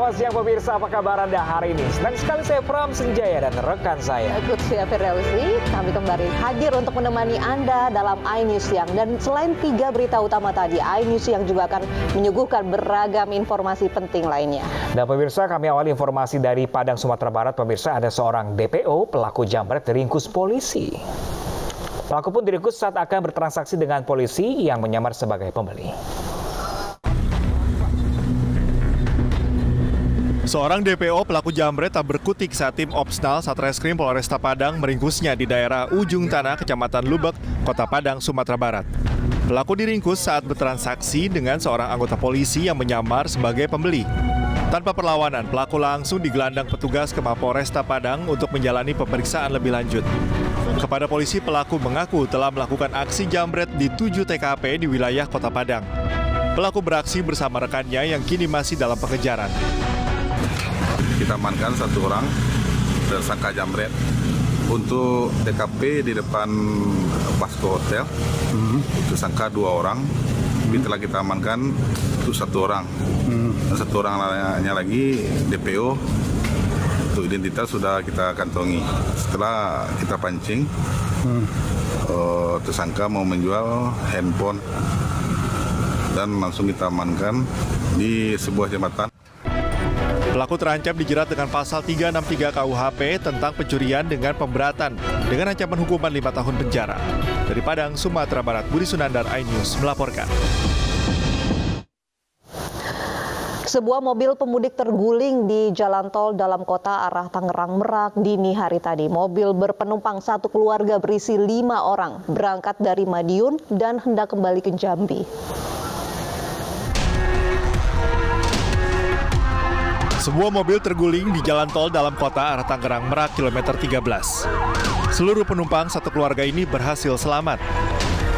Selamat siang pemirsa, apa kabar Anda hari ini? Senang sekali saya Pram Senjaya dan rekan saya Kutsia Firdausi, kami kembali hadir untuk menemani Anda dalam iNews Siang. Dan selain 3 berita utama tadi, iNews Siang juga akan menyuguhkan beragam informasi penting lainnya. Dan pemirsa, kami awali informasi dari Padang, Sumatera Barat. Pemirsa, ada seorang DPO pelaku jambret diringkus polisi. Pelaku pun diringkus saat akan bertransaksi dengan polisi yang menyamar sebagai pembeli. Seorang DPO pelaku jambret tak berkutik saat tim Opsnal Satreskrim Polresta Padang meringkusnya di daerah Ujung Tanah, Kecamatan Lubek, Kota Padang, Sumatera Barat. Pelaku diringkus saat bertransaksi dengan seorang anggota polisi yang menyamar sebagai pembeli. Tanpa perlawanan, pelaku langsung digelandang petugas ke Mapolresta Padang untuk menjalani pemeriksaan lebih lanjut. Kepada polisi, pelaku mengaku telah melakukan aksi jambret di 7 TKP di wilayah Kota Padang. Pelaku beraksi bersama rekannya yang kini masih dalam pengejaran. Kita amankan 1 orang tersangka jambret untuk TKP di depan Vasco Hotel. Tersangka 2 orang. Setelah kita amankan itu 1 orang. Dan 1 orang lainnya lagi DPO. Untuk identitas sudah kita kantongi. Setelah kita pancing, tersangka mau menjual handphone dan langsung kita amankan di sebuah jembatan. Pelaku terancam dijerat dengan pasal 363 KUHP tentang pencurian dengan pemberatan dengan ancaman hukuman 5 tahun penjara. Dari Padang, Sumatera Barat, Budi Sunandar, iNews melaporkan. Sebuah mobil pemudik terguling di jalan tol dalam kota arah Tangerang Merak dini hari tadi. Mobil berpenumpang 1 keluarga berisi 5 orang berangkat dari Madiun dan hendak kembali ke Jambi. Sebuah mobil terguling di jalan tol dalam kota arah Tangerang Merak kilometer 13. Seluruh penumpang 1 keluarga ini berhasil selamat.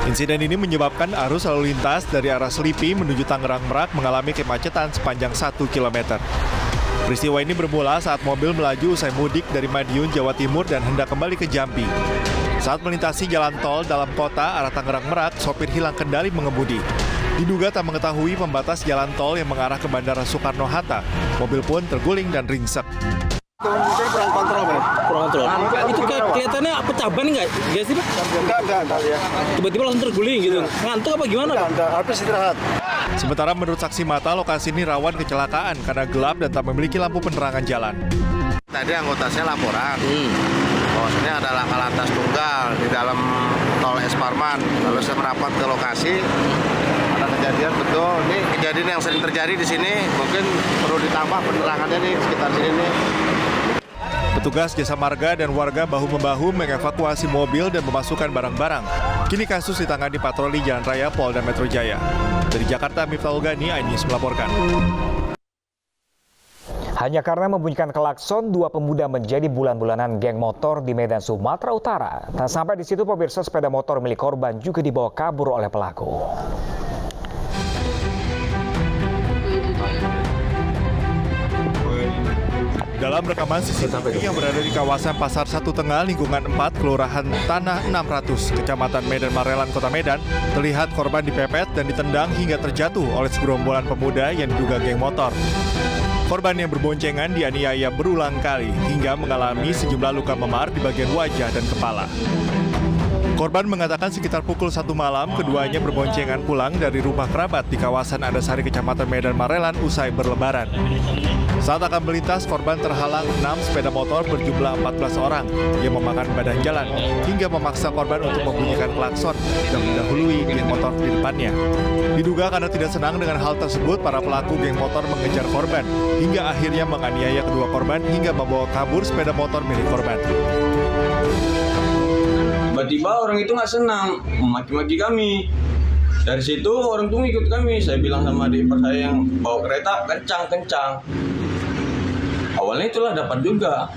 Insiden ini menyebabkan arus lalu lintas dari arah Selipi menuju Tangerang Merak mengalami kemacetan sepanjang 1 km. Peristiwa ini bermula saat mobil melaju usai mudik dari Madiun, Jawa Timur dan hendak kembali ke Jambi. Saat melintasi jalan tol dalam kota arah Tangerang Merak, sopir hilang kendali mengemudi. Diduga tak mengetahui pembatas jalan tol yang mengarah ke Bandara Soekarno-Hatta. Mobil pun terguling dan ringsek. Mungkin kurang kontrol, Pak. Kurang kontrol. Itu kelihatannya pecah ban nggak? Nggak sih, Pak? Enggak. Ya. Tiba-tiba langsung terguling gitu. Ngantuk apa gimana? Enggak. Habis istirahat. Sementara menurut saksi mata, lokasi ini rawan kecelakaan karena gelap dan tak memiliki lampu penerangan jalan. Tadi anggota saya laporan, bahwasanya ada laka lantas tunggal di dalam tol Esparman. Lalu saya merapat ke lokasi, ada kejadian betul. Ini kejadian yang sering terjadi di sini, mungkin perlu ditambah penerangannya nih sekitar sini nih. Petugas Jasa Marga dan warga bahu-membahu mengevakuasi mobil dan memasukkan barang-barang. Kini kasus ditangani patroli Jalan Raya Polda Metro Jaya. Dari Jakarta, Miftahul Gani, iNews melaporkan. Hanya karena membunyikan klakson, 2 pemuda menjadi bulan-bulanan geng motor di Medan, Sumatera Utara. Tak sampai di situ, pemirsa, sepeda motor milik korban juga dibawa kabur oleh pelaku. Dalam rekaman CCTV yang berada di kawasan Pasar 1 Tengah, lingkungan 4, Kelurahan Tanah 600, Kecamatan Medan Marelan, Kota Medan, terlihat korban dipepet dan ditendang hingga terjatuh oleh segerombolan pemuda yang diduga geng motor. Korban yang berboncengan dianiaya berulang kali hingga mengalami sejumlah luka memar di bagian wajah dan kepala. Korban mengatakan sekitar pukul 1 malam, keduanya berboncengan pulang dari rumah kerabat di kawasan Andasari, Kecamatan Medan Marelan usai berlebaran. Saat akan melintas, korban terhalang 6 sepeda motor berjumlah 14 orang yang memakan badan jalan hingga memaksa korban untuk membunyikan klakson dan mendahului geng motor di depannya. Diduga karena tidak senang dengan hal tersebut, para pelaku geng motor mengejar korban hingga akhirnya menganiaya kedua korban hingga membawa kabur sepeda motor milik korban. Tiba-tiba orang itu nggak senang, memaki-maki kami. Dari situ orang itu ngikut kami. Saya bilang sama adik saya yang bawa kereta, kencang. Awalnya itulah dapat juga.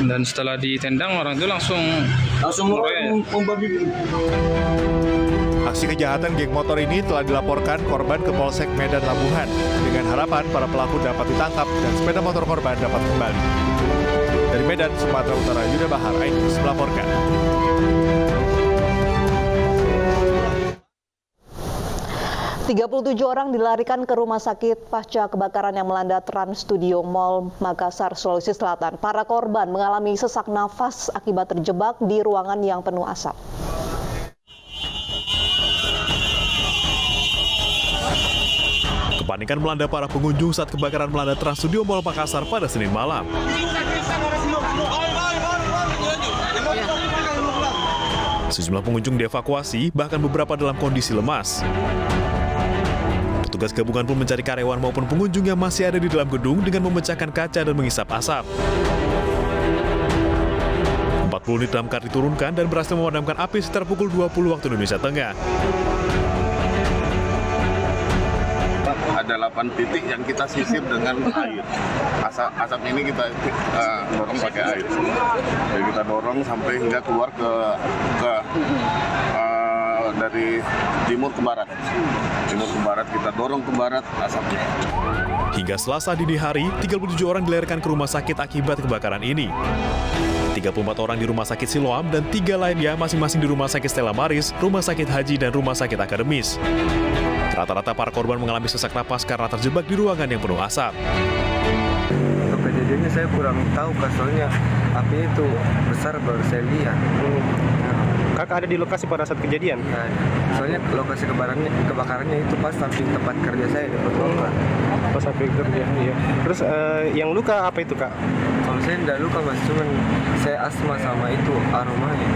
Dan setelah ditendang, orang itu langsung membabi. Aksi kejahatan geng motor ini telah dilaporkan korban ke Polsek Medan Labuhan dengan harapan para pelaku dapat ditangkap dan sepeda motor korban dapat kembali. Dari Medan, Sumatera Utara, Yuda Bahar, iNews melaporkan. 37 orang dilarikan ke rumah sakit pasca kebakaran yang melanda Trans Studio Mall Makassar, Sulawesi Selatan. Para korban mengalami sesak nafas akibat terjebak di ruangan yang penuh asap. Kepanikan melanda para pengunjung saat kebakaran melanda Trans Studio Mall Makassar pada Senin malam. Sejumlah pengunjung dievakuasi, bahkan beberapa dalam kondisi lemas. Petugas gabungan pun mencari karyawan maupun pengunjung yang masih ada di dalam gedung dengan memecahkan kaca dan mengisap asap. 40 unit damkar diturunkan dan berhasil memadamkan api sekitar pukul 20 waktu Indonesia Tengah. Ada 8 titik yang kita sisir dengan air. Asap ini kita dorong pakai air. Jadi kita dorong sampai hingga keluar dari timur ke barat. Timur ke barat, kita dorong ke barat asapnya. Hingga Selasa dini hari, 37 orang dilarikan ke rumah sakit akibat kebakaran ini. 34 orang di Rumah Sakit Siloam dan 3 lainnya masing-masing di Rumah Sakit Stella Maris, Rumah Sakit Haji, dan Rumah Sakit Akademis. Rata-rata para korban mengalami sesak napas karena terjebak di ruangan yang penuh asap. Untuk kejadiannya saya kurang tahu, soalnya api itu besar baru saya lihat. Kakak ada di lokasi pada saat kejadian? Nah, soalnya lokasi kebakarannya itu pas samping tempat kerja saya di Petrokan. Pas samping kerja, iya. Terus yang luka apa itu, Kak? Kalau saya tidak luka, Mas, cuman saya asma sama itu aromanya.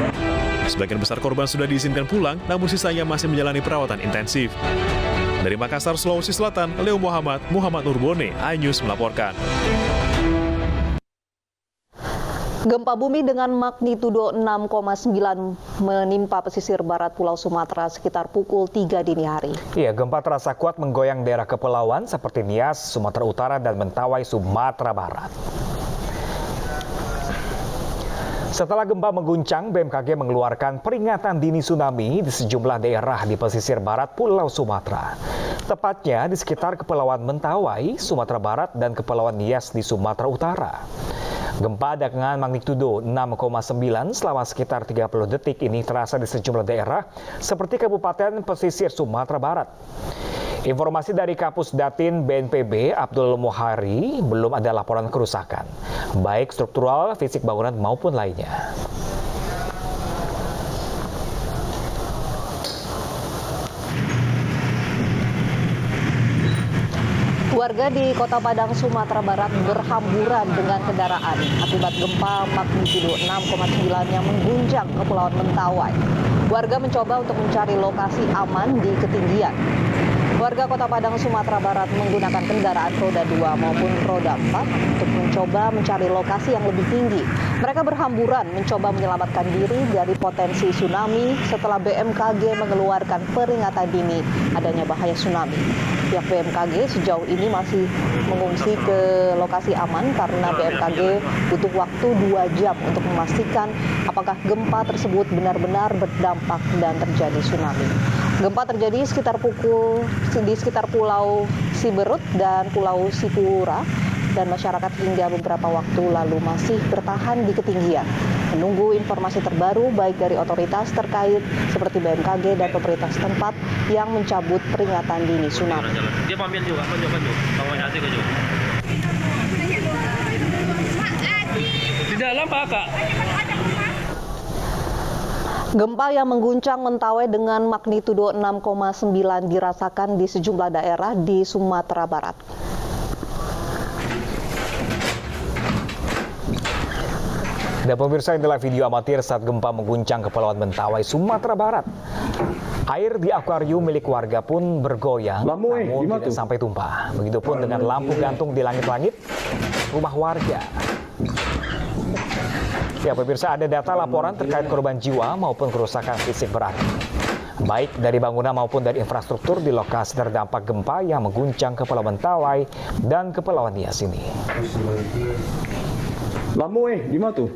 Sebagian besar korban sudah diizinkan pulang, namun sisanya masih menjalani perawatan intensif. Dari Makassar, Sulawesi Selatan, Leo Muhammad Nurbone, iNews melaporkan. Gempa bumi dengan magnitudo 6,9 menimpa pesisir barat Pulau Sumatera sekitar pukul 3 dini hari. Iya, gempa terasa kuat menggoyang daerah kepulauan seperti Nias, Sumatera Utara, dan Mentawai, Sumatera Barat. Setelah gempa mengguncang, BMKG mengeluarkan peringatan dini tsunami di sejumlah daerah di pesisir barat Pulau Sumatera. Tepatnya di sekitar Kepulauan Mentawai, Sumatera Barat, dan Kepulauan Nias di Sumatera Utara. Gempa dengan magnitudo 6,9 selama sekitar 30 detik ini terasa di sejumlah daerah seperti Kabupaten Pesisir Sumatera Barat. Informasi dari Kapus Datin BNPB Abdul Muhari, belum ada laporan kerusakan, baik struktural, fisik bangunan maupun lainnya. Warga di Kota Padang, Sumatera Barat berhamburan dengan kendaraan akibat gempa magnitudo 6,9 yang mengguncang Kepulauan Mentawai. Warga mencoba untuk mencari lokasi aman di ketinggian. Warga Kota Padang, Sumatera Barat menggunakan kendaraan roda 2 maupun roda 4 untuk mencoba mencari lokasi yang lebih tinggi. Mereka berhamburan mencoba menyelamatkan diri dari potensi tsunami setelah BMKG mengeluarkan peringatan dini adanya bahaya tsunami. Pihak BMKG sejauh ini masih mengungsi ke lokasi aman karena BMKG butuh waktu 2 jam untuk memastikan apakah gempa tersebut benar-benar berdampak dan terjadi tsunami. Gempa terjadi di sekitar Pulau Siberut dan Pulau Sipura, dan masyarakat hingga beberapa waktu lalu masih bertahan di ketinggian, menunggu informasi terbaru baik dari otoritas terkait seperti BMKG dan pemerintah setempat yang mencabut peringatan dini tsunami. Dia ambil juga, di dalam Pak, Kak. Gempa yang mengguncang Mentawai dengan magnitudo 6,9 dirasakan di sejumlah daerah di Sumatera Barat. Dan pemirsa, inilah video amatir saat gempa mengguncang Kepulauan Mentawai, Sumatera Barat. Air di akuarium milik warga pun bergoyang, namun tidak sampai tumpah. Begitupun dengan lampu gantung di langit-langit rumah warga. Ya pemirsa, ada data laporan terkait korban jiwa maupun kerusakan fisik berat, baik dari bangunan maupun dari infrastruktur di lokasi terdampak gempa yang mengguncang Kepulauan Mentawai dan Kepulauan Nias ini. Gimana tuh?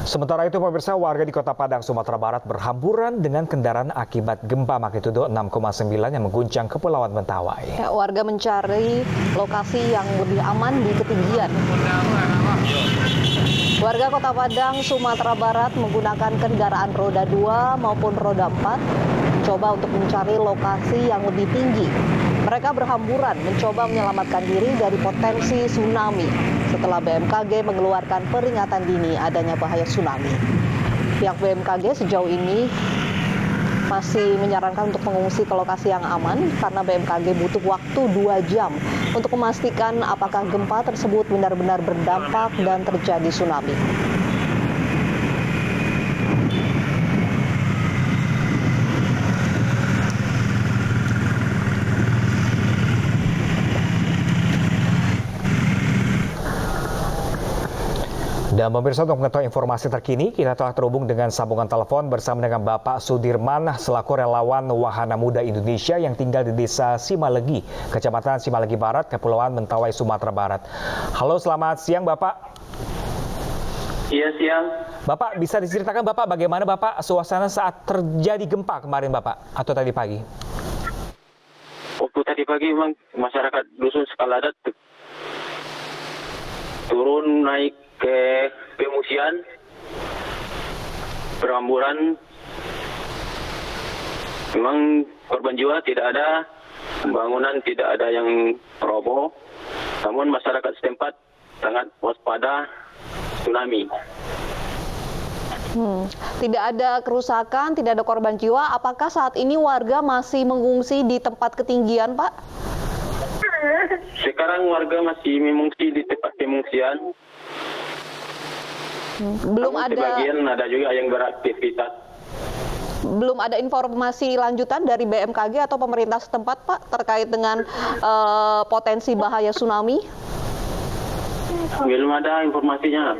Sementara itu pemirsa, warga di Kota Padang, Sumatera Barat berhamburan dengan kendaraan akibat gempa magnitudo 6,9 yang mengguncang Kepulauan Mentawai. Ya, warga mencari lokasi yang lebih aman di ketinggian. Warga Kota Padang, Sumatera Barat menggunakan kendaraan roda 2 maupun roda 4 mencoba untuk mencari lokasi yang lebih tinggi. Mereka berhamburan mencoba menyelamatkan diri dari potensi tsunami setelah BMKG mengeluarkan peringatan dini adanya bahaya tsunami. Pihak BMKG sejauh ini masih menyarankan untuk mengungsi ke lokasi yang aman karena BMKG butuh waktu 2 jam untuk memastikan apakah gempa tersebut benar-benar berdampak dan terjadi tsunami. Dan pemirsa, untuk mengetahui informasi terkini, kita telah terhubung dengan sambungan telepon bersama dengan Bapak Sudirman selaku relawan Wahana Muda Indonesia yang tinggal di Desa Simalegi, Kecamatan Simalegi Barat, Kepulauan Mentawai, Sumatera Barat. Halo, selamat siang Bapak. Iya, siang. Bapak, bisa diceritakan Bapak bagaimana Bapak suasana saat terjadi gempa kemarin Bapak atau tadi pagi? Waktu tadi pagi memang masyarakat dusun Skaladat turun naik ke pengungsian, berhamburan. Memang korban jiwa tidak ada, bangunan tidak ada yang roboh, namun masyarakat setempat sangat waspada tsunami. Tidak ada kerusakan, tidak ada korban jiwa. Apakah saat ini warga masih mengungsi di tempat ketinggian, Pak? Sekarang warga masih mengungsi di tempat pengungsian. Belum namun ada. Sebagian ada juga yang beraktivitas. Belum ada informasi lanjutan dari BMKG atau pemerintah setempat, Pak, terkait dengan potensi bahaya tsunami? Belum ada informasinya.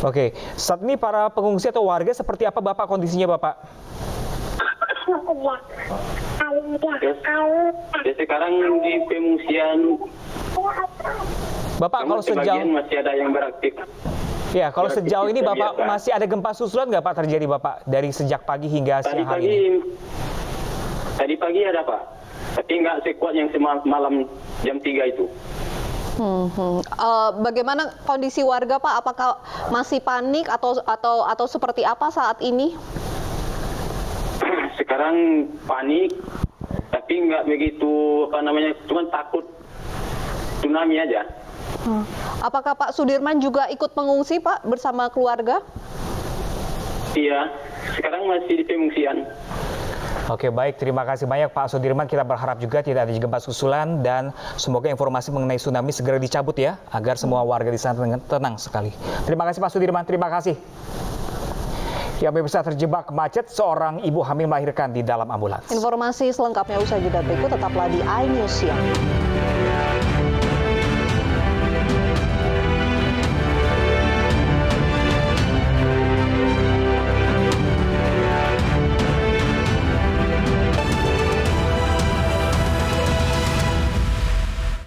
Oke, saat ini para pengungsi atau warga seperti apa Bapak kondisinya Bapak? Ya, sekarang di pengungsian Bapak, kalau sejauh masih ada yang beraktif. Ya, kalau sejauh ini Bapak masih ada gempa susulan nggak Pak terjadi Bapak dari sejak pagi hingga siang hari ini? Tadi pagi ada Pak, tapi nggak sekuat yang semalam jam 3 itu. Bagaimana kondisi warga Pak? Apakah masih panik atau seperti apa saat ini? Sekarang panik, tapi nggak begitu cuma takut tsunami aja. Apakah Pak Sudirman juga ikut mengungsi Pak bersama keluarga? Iya, sekarang masih di pengungsian. Oke, baik, terima kasih banyak Pak Sudirman. Kita berharap juga tidak ada gempa susulan dan semoga informasi mengenai tsunami segera dicabut ya, agar semua warga di sana tenang sekali. Terima kasih Pak Sudirman, terima kasih. Ya, pemirsa, terjebak macet, seorang ibu hamil melahirkan di dalam ambulans. Informasi selengkapnya usai jeda berikut, tetaplah di iNews Siang.